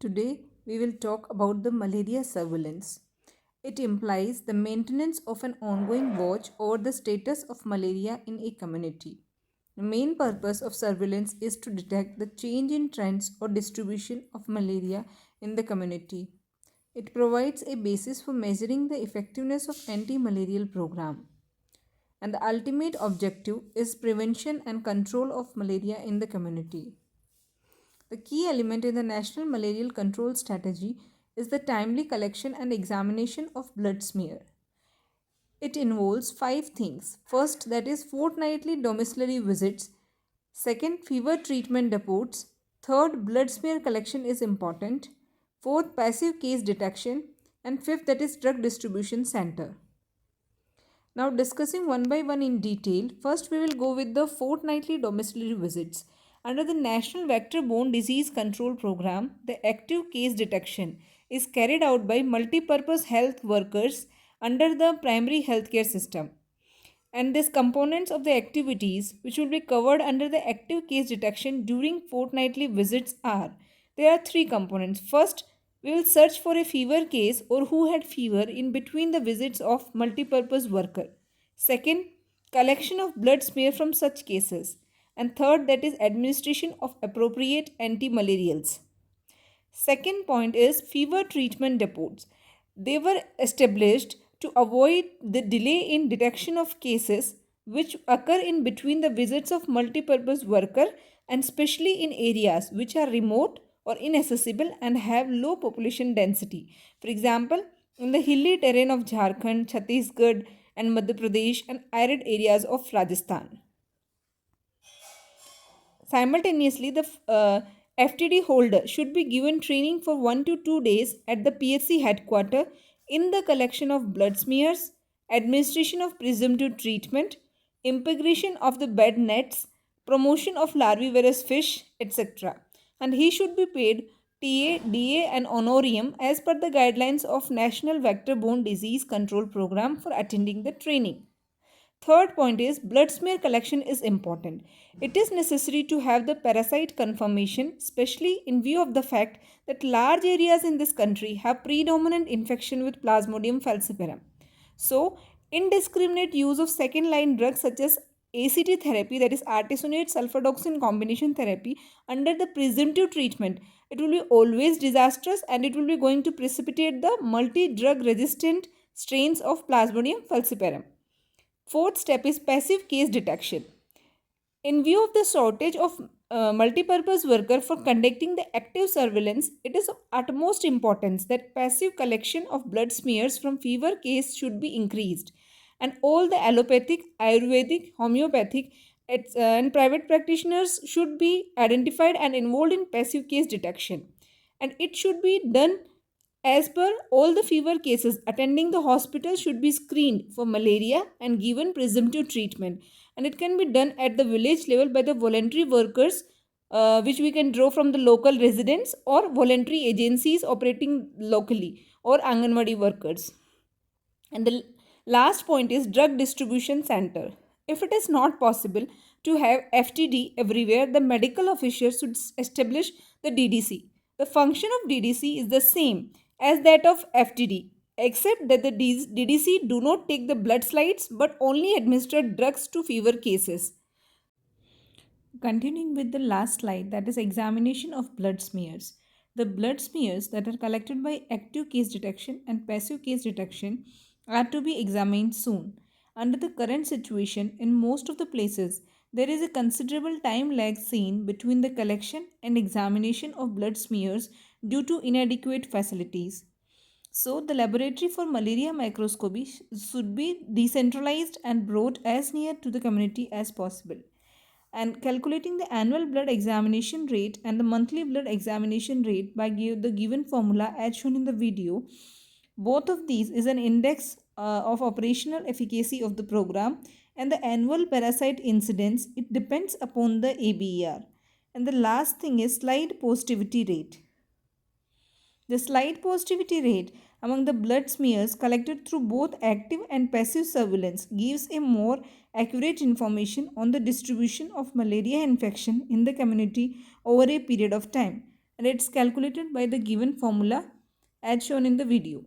Today, we will talk about the malaria surveillance. It implies the maintenance of an ongoing watch over the status of malaria in a community. The main purpose of surveillance is to detect the change in trends or distribution of malaria in the community. It provides a basis for measuring the effectiveness of anti-malarial program. And the ultimate objective is prevention and control of malaria in the community. The key element in the National Malarial Control Strategy is the timely collection and examination of blood smear. It involves five things. First, that is fortnightly domiciliary visits. Second, fever treatment reports. Third, blood smear collection is important. Fourth, passive case detection. And fifth, that is drug distribution center. Now, discussing one by one in detail, first we will go with the fortnightly domiciliary visits. Under the National Vector-Borne Disease Control Program, the active case detection is carried out by multi-purpose health workers under the primary healthcare system. And these components of the activities which will be covered under the active case detection during fortnightly visits are, there are three components. First, we will search for a fever case or who had fever in between the visits of multipurpose worker. Second, collection of blood smear from such cases. And third, that is administration of appropriate anti-malarials. Second point is fever treatment depots. They were established to avoid the delay in detection of cases which occur in between the visits of multipurpose worker and especially in areas which are remote or inaccessible and have low population density. For example, in the hilly terrain of Jharkhand, Chhattisgarh and Madhya Pradesh and arid areas of Rajasthan. Simultaneously, the FTD holder should be given training for 1 to 2 days at the PHC headquarters in the collection of blood smears, administration of presumptive treatment, integration of the bed nets, promotion of larvivorous fish, etc. And he should be paid TA, DA and honorarium as per the guidelines of National Vector-Borne Disease Control Program for attending the training. Third point is blood smear collection is important. It is necessary to have the parasite confirmation, especially in view of the fact that large areas in this country have predominant infection with Plasmodium falciparum. So, indiscriminate use of second line drugs such as ACT therapy, that is artesunate sulfadoxine combination therapy, under the presumptive treatment, it will be always disastrous and it will be going to precipitate the multi drug resistant strains of Plasmodium falciparum. Fourth step is passive case detection. In view of the shortage of multipurpose worker for conducting the active surveillance, it is of utmost importance that passive collection of blood smears from fever case should be increased. And all the allopathic, Ayurvedic, homeopathic, and private practitioners should be identified and involved in passive case detection. And it should be done as per all the fever cases attending the hospital should be screened for malaria and given presumptive treatment. And it can be done at the village level by the voluntary workers, which we can draw from the local residents or voluntary agencies operating locally or Anganwadi workers. And the last point is drug distribution center. If it is not possible to have FTD everywhere, the medical officer should establish the DDC. The function of DDC is the same as that of FTD, except that the DDC do not take the blood slides but only administer drugs to fever cases. Continuing with the last slide, that is examination of blood smears. The blood smears that are collected by active case detection and passive case detection are to be examined soon. Under the current situation, in most of the places, there is a considerable time lag seen between the collection and examination of blood smears due to inadequate facilities. So, the laboratory for malaria microscopy should be decentralized and brought as near to the community as possible. And calculating the annual blood examination rate and the monthly blood examination rate by the given formula as shown in the video, both of these is an index of operational efficacy of the program, and the annual parasite incidence, it depends upon the ABER. And the last thing is slide positivity rate. The slide positivity rate among the blood smears collected through both active and passive surveillance gives a more accurate information on the distribution of malaria infection in the community over a period of time. and it's calculated by the given formula as shown in the video.